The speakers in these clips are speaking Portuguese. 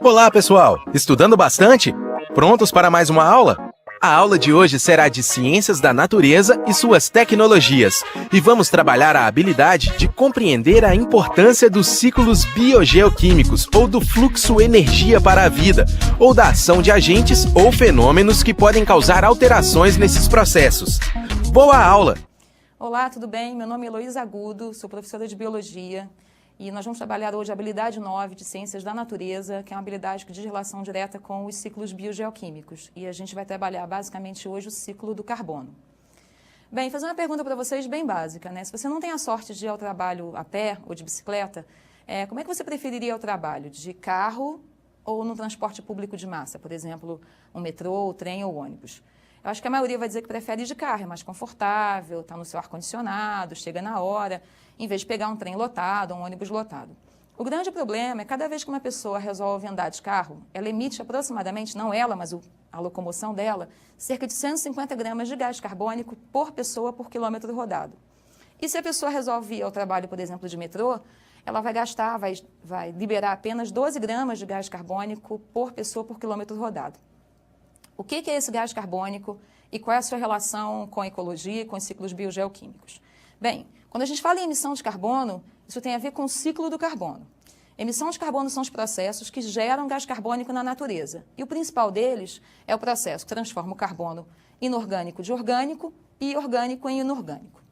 Olá, pessoal! Estudando bastante? Prontos para mais uma aula? A aula de hoje será de Ciências da Natureza e suas tecnologias, e vamos trabalhar a habilidade de compreender a importância dos ciclos biogeoquímicos, ou do fluxo energia para a vida, ou da ação de agentes ou fenômenos que podem causar alterações nesses processos. Boa aula! Olá, tudo bem? Meu nome é Heloísa Agudo, sou professora de Biologia e nós vamos trabalhar hoje a habilidade 9 de Ciências da Natureza, que é uma habilidade que diz relação direta com os ciclos biogeoquímicos. E a gente vai trabalhar basicamente hoje o ciclo do carbono. Bem, fazer uma pergunta para vocês bem básica, né? Se você não tem a sorte de ir ao trabalho a pé ou de bicicleta, como é que você preferiria ir ao trabalho? De carro ou no transporte público de massa? Por exemplo, um metrô, trem ou ônibus? Eu acho que a maioria vai dizer que prefere ir de carro, é mais confortável, está no seu ar-condicionado, chega na hora, em vez de pegar um trem lotado, um ônibus lotado. O grande problema é que cada vez que uma pessoa resolve andar de carro, ela emite aproximadamente, não ela, mas a locomoção dela, cerca de 150 gramas de gás carbônico por pessoa por quilômetro rodado. E se a pessoa resolve ir ao trabalho, por exemplo, de metrô, ela vai gastar, vai liberar apenas 12 gramas de gás carbônico por pessoa por quilômetro rodado. O que é esse gás carbônico e qual é a sua relação com a ecologia e com os ciclos biogeoquímicos? Bem, quando a gente fala em emissão de carbono, isso tem a ver com o ciclo do carbono. Emissão de carbono são os processos que geram gás carbônico na natureza. E o principal deles é o processo que transforma o carbono inorgânico de orgânico e orgânico em inorgânico.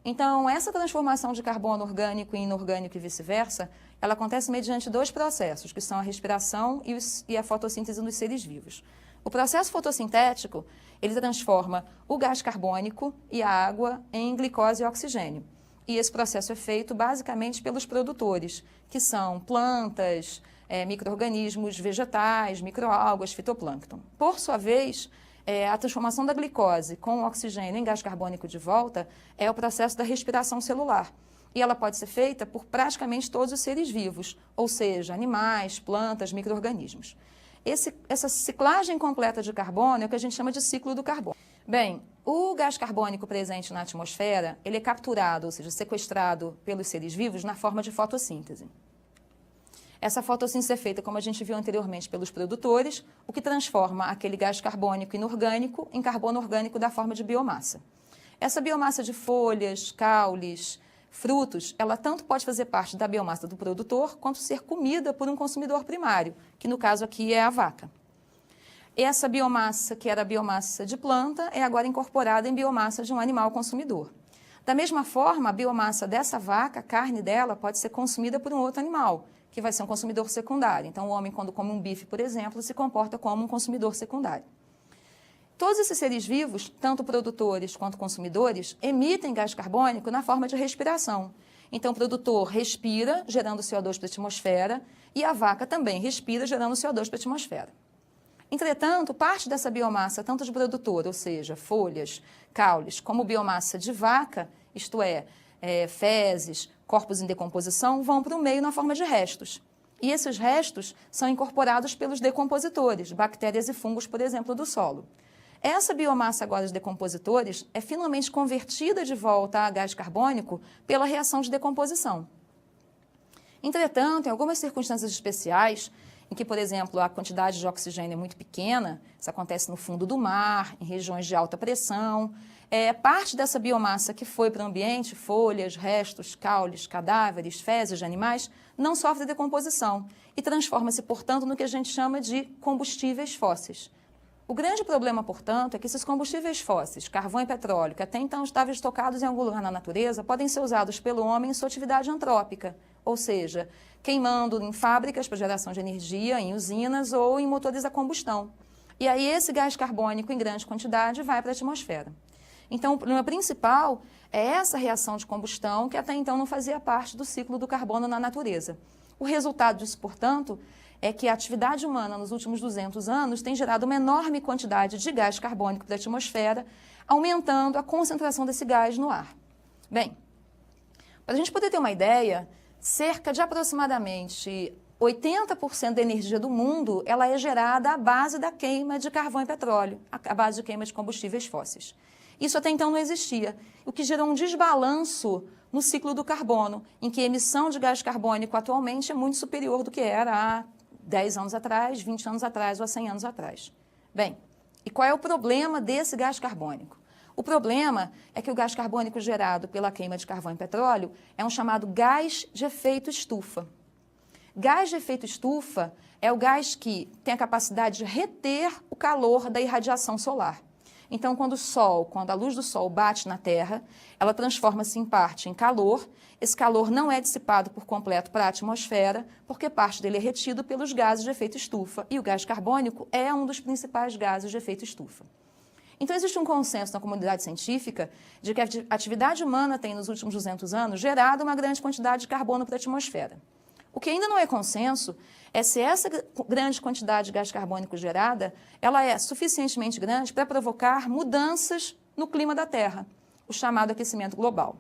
Então, essa transformação de carbono orgânico em inorgânico e vice-versa, ela acontece mediante dois processos, que são a respiração e a fotossíntese nos seres vivos. O processo fotossintético, ele transforma o gás carbônico e a água em glicose e oxigênio. E esse processo é feito basicamente pelos produtores, que são plantas, micro-organismos vegetais, microalgas, fitoplâncton. Por sua vez, a transformação da glicose com o oxigênio em gás carbônico de volta é o processo da respiração celular. E ela pode ser feita por praticamente todos os seres vivos, ou seja, animais, plantas, micro-organismos. Essa ciclagem completa de carbono é o que a gente chama de ciclo do carbono. Bem, o gás carbônico presente na atmosfera, ele é capturado, ou seja, sequestrado pelos seres vivos na forma de fotossíntese. Essa fotossíntese é feita, como a gente viu anteriormente, pelos produtores, o que transforma aquele gás carbônico inorgânico em carbono orgânico da forma de biomassa. Essa biomassa de folhas, caules, frutos, ela tanto pode fazer parte da biomassa do produtor, quanto ser comida por um consumidor primário, que no caso aqui é a vaca. Essa biomassa, que era a biomassa de planta, é agora incorporada em biomassa de um animal consumidor. Da mesma forma, a biomassa dessa vaca, a carne dela, pode ser consumida por um outro animal, que vai ser um consumidor secundário. Então, o homem, quando come um bife, por exemplo, se comporta como um consumidor secundário. Todos esses seres vivos, tanto produtores quanto consumidores, emitem gás carbônico na forma de respiração. Então, o produtor respira, gerando CO2 para a atmosfera, e a vaca também respira, gerando CO2 para a atmosfera. Entretanto, parte dessa biomassa, tanto de produtor, ou seja, folhas, caules, como biomassa de vaca, isto é, fezes, corpos em decomposição, vão para o meio na forma de restos. E esses restos são incorporados pelos decompositores, bactérias e fungos, por exemplo, do solo. Essa biomassa agora dos decompositores é finalmente convertida de volta a gás carbônico pela reação de decomposição. Entretanto, em algumas circunstâncias especiais, em que, por exemplo, a quantidade de oxigênio é muito pequena, isso acontece no fundo do mar, em regiões de alta pressão, parte dessa biomassa que foi para o ambiente, folhas, restos, caules, cadáveres, fezes de animais, não sofre decomposição e transforma-se, portanto, no que a gente chama de combustíveis fósseis. O grande problema, portanto, é que esses combustíveis fósseis, carvão e petróleo, que até então estavam estocados em algum lugar na natureza, podem ser usados pelo homem em sua atividade antrópica, ou seja, queimando em fábricas para geração de energia, em usinas ou em motores a combustão. E aí esse gás carbônico em grande quantidade vai para a atmosfera. Então, o problema principal é essa reação de combustão que até então não fazia parte do ciclo do carbono na natureza. O resultado disso, portanto, é que a atividade humana nos últimos 200 anos tem gerado uma enorme quantidade de gás carbônico para a atmosfera, aumentando a concentração desse gás no ar. Bem, para a gente poder ter uma ideia, cerca de aproximadamente 80% da energia do mundo ela é gerada à base da queima de carvão e petróleo, à base de queima de combustíveis fósseis. Isso até então não existia, o que gerou um desbalanço no ciclo do carbono, em que a emissão de gás carbônico atualmente é muito superior do que era há 10 anos atrás, 20 anos atrás ou há 100 anos atrás. Bem, e qual é o problema desse gás carbônico? O problema é que o gás carbônico gerado pela queima de carvão e petróleo é um chamado gás de efeito estufa. Gás de efeito estufa é o gás que tem a capacidade de reter o calor da irradiação solar. Então, quando a luz do sol bate na Terra, ela transforma-se em parte em calor. Esse calor não é dissipado por completo para a atmosfera, porque parte dele é retido pelos gases de efeito estufa. E o gás carbônico é um dos principais gases de efeito estufa. Então, existe um consenso na comunidade científica de que a atividade humana tem, nos últimos 200 anos, gerado uma grande quantidade de carbono para a atmosfera. O que ainda não é consenso é se essa grande quantidade de gás carbônico gerada, ela é suficientemente grande para provocar mudanças no clima da Terra, o chamado aquecimento global.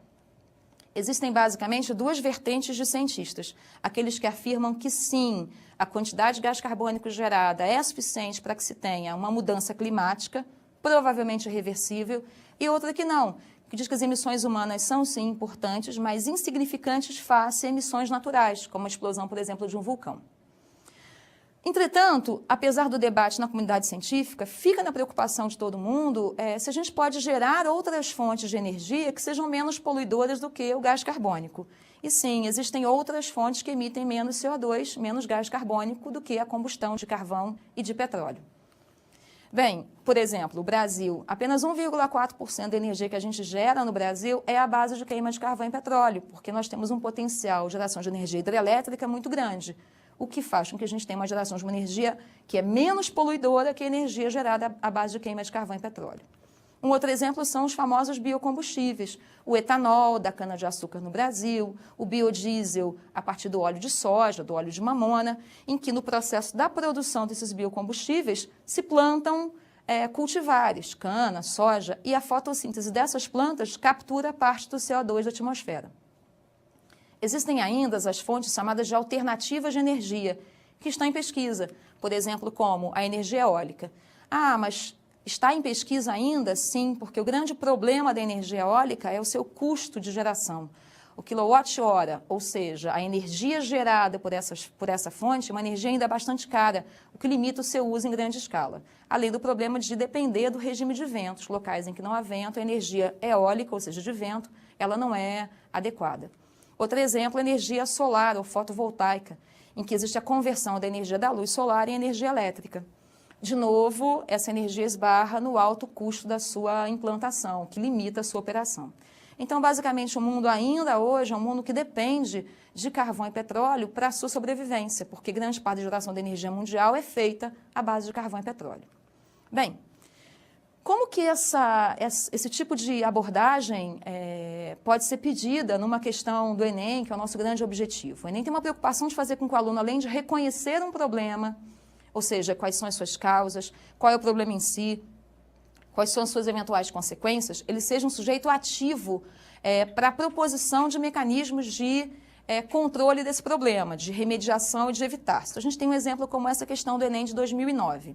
Existem basicamente duas vertentes de cientistas, aqueles que afirmam que sim, a quantidade de gás carbônico gerada é suficiente para que se tenha uma mudança climática, provavelmente irreversível, e outra que não, que diz que as emissões humanas são sim importantes, mas insignificantes face a emissões naturais, como a explosão, por exemplo, de um vulcão. Entretanto, apesar do debate na comunidade científica, fica na preocupação de todo mundo se a gente pode gerar outras fontes de energia que sejam menos poluidoras do que o gás carbônico. E sim, existem outras fontes que emitem menos CO2, menos gás carbônico do que a combustão de carvão e de petróleo. Bem, por exemplo, o Brasil, apenas 1,4% da energia que a gente gera no Brasil é a base de queima de carvão e petróleo, porque nós temos um potencial de geração de energia hidrelétrica muito grande, o que faz com que a gente tenha uma geração de uma energia que é menos poluidora que a energia gerada à base de queima de carvão e petróleo. Um outro exemplo são os famosos biocombustíveis, o etanol da cana-de-açúcar no Brasil, o biodiesel a partir do óleo de soja, do óleo de mamona, em que no processo da produção desses biocombustíveis se plantam cultivares, cana, soja, e a fotossíntese dessas plantas captura parte do CO2 da atmosfera. Existem ainda as fontes chamadas de alternativas de energia, que estão em pesquisa, por exemplo, como a energia eólica. Ah, mas está em pesquisa ainda? Sim, porque o grande problema da energia eólica é o seu custo de geração. O quilowatt-hora, ou seja, a energia gerada por essa fonte, é uma energia ainda bastante cara, o que limita o seu uso em grande escala. Além do problema de depender do regime de ventos, locais em que não há vento, a energia eólica, ou seja, de vento, ela não é adequada. Outro exemplo é a energia solar ou fotovoltaica, em que existe a conversão da energia da luz solar em energia elétrica. De novo, essa energia esbarra no alto custo da sua implantação, que limita a sua operação. Então, basicamente, o mundo ainda hoje é um mundo que depende de carvão e petróleo para a sua sobrevivência, porque grande parte da geração de energia mundial é feita à base de carvão e petróleo. Bem, como que esse tipo de abordagem pode ser pedida numa questão do Enem, que é o nosso grande objetivo? O Enem tem uma preocupação de fazer com que o aluno, além de reconhecer um problema, ou seja, quais são as suas causas, qual é o problema em si, quais são as suas eventuais consequências, ele seja um sujeito ativo para a proposição de mecanismos de controle desse problema, de remediação e de evitar. Então, a gente tem um exemplo como essa questão do Enem de 2009.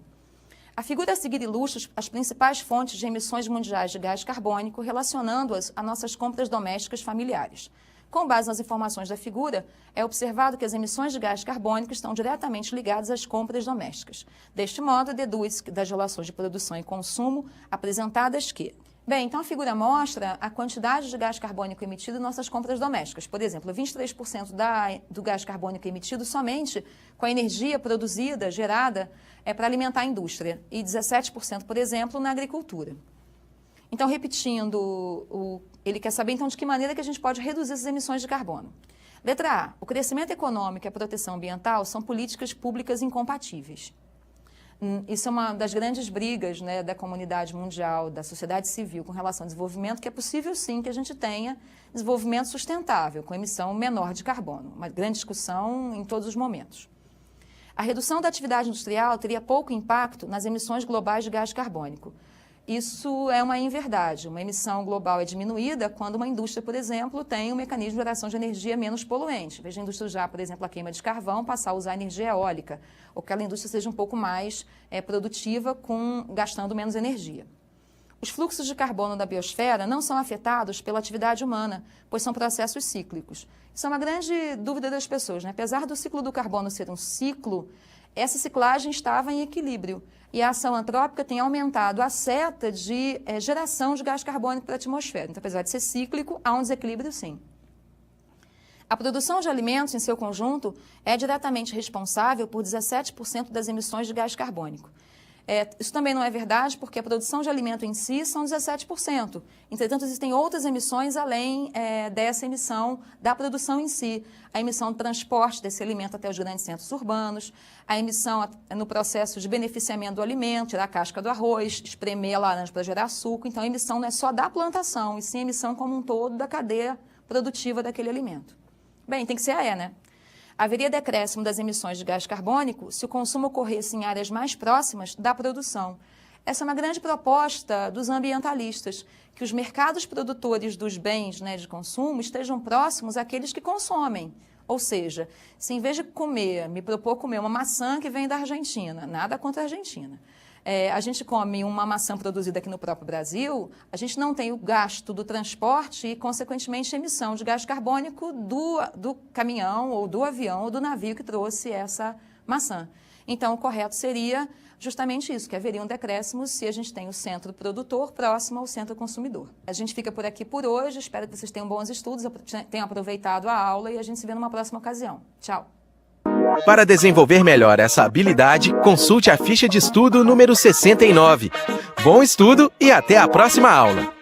A figura a seguir ilustra as principais fontes de emissões mundiais de gás carbônico, relacionando-as a nossas compras domésticas familiares. Com base nas informações da figura, é observado que as emissões de gás carbônico estão diretamente ligadas às compras domésticas. Deste modo, deduz das relações de produção e consumo apresentadas que... Bem, então a figura mostra a quantidade de gás carbônico emitido em nossas compras domésticas. Por exemplo, 23% do gás carbônico emitido somente com a energia produzida, gerada, para alimentar a indústria. E 17%, por exemplo, na agricultura. Então, repetindo, ele quer saber, então, de que maneira que a gente pode reduzir essas emissões de carbono. Letra A. O crescimento econômico e a proteção ambiental são políticas públicas incompatíveis. Isso é uma das grandes brigas, né, da comunidade mundial, da sociedade civil com relação ao desenvolvimento, que é possível sim que a gente tenha desenvolvimento sustentável, com emissão menor de carbono. Uma grande discussão em todos os momentos. A redução da atividade industrial teria pouco impacto nas emissões globais de gás carbônico. Isso é uma inverdade. Uma emissão global é diminuída quando uma indústria, por exemplo, tem um mecanismo de geração de energia menos poluente. Veja a indústria já, por exemplo, a queima de carvão, passar a usar energia eólica, ou que aquela indústria seja um pouco mais produtiva, gastando menos energia. Os fluxos de carbono da biosfera não são afetados pela atividade humana, pois são processos cíclicos. Isso é uma grande dúvida das pessoas, né? Apesar do ciclo do carbono ser um ciclo, essa ciclagem estava em equilíbrio e a ação antrópica tem aumentado a seta de geração de gás carbônico para a atmosfera. Então, apesar de ser cíclico, há um desequilíbrio sim. A produção de alimentos em seu conjunto é diretamente responsável por 17% das emissões de gás carbônico. Isso também não é verdade, porque a produção de alimento em si são 17%. Entretanto, existem outras emissões além dessa emissão da produção em si. A emissão do transporte desse alimento até os grandes centros urbanos, a emissão no processo de beneficiamento do alimento, tirar a casca do arroz, espremer a laranja para gerar suco. Então, a emissão não é só da plantação, e sim a emissão como um todo da cadeia produtiva daquele alimento. Bem, tem que ser né? Haveria decréscimo das emissões de gás carbônico se o consumo ocorresse em áreas mais próximas da produção. Essa é uma grande proposta dos ambientalistas, que os mercados produtores dos bens de consumo estejam próximos àqueles que consomem. Ou seja, se em vez de me propor comer uma maçã que vem da Argentina, nada contra a Argentina, a gente come uma maçã produzida aqui no próprio Brasil, a gente não tem o gasto do transporte e, consequentemente, a emissão de gás carbônico do caminhão ou do avião ou do navio que trouxe essa maçã. Então, o correto seria justamente isso, que haveria um decréscimo se a gente tem o centro produtor próximo ao centro consumidor. A gente fica por aqui por hoje, espero que vocês tenham bons estudos, tenham aproveitado a aula e a gente se vê numa próxima ocasião. Tchau! Para desenvolver melhor essa habilidade, consulte a ficha de estudo número 69. Bom estudo e até a próxima aula!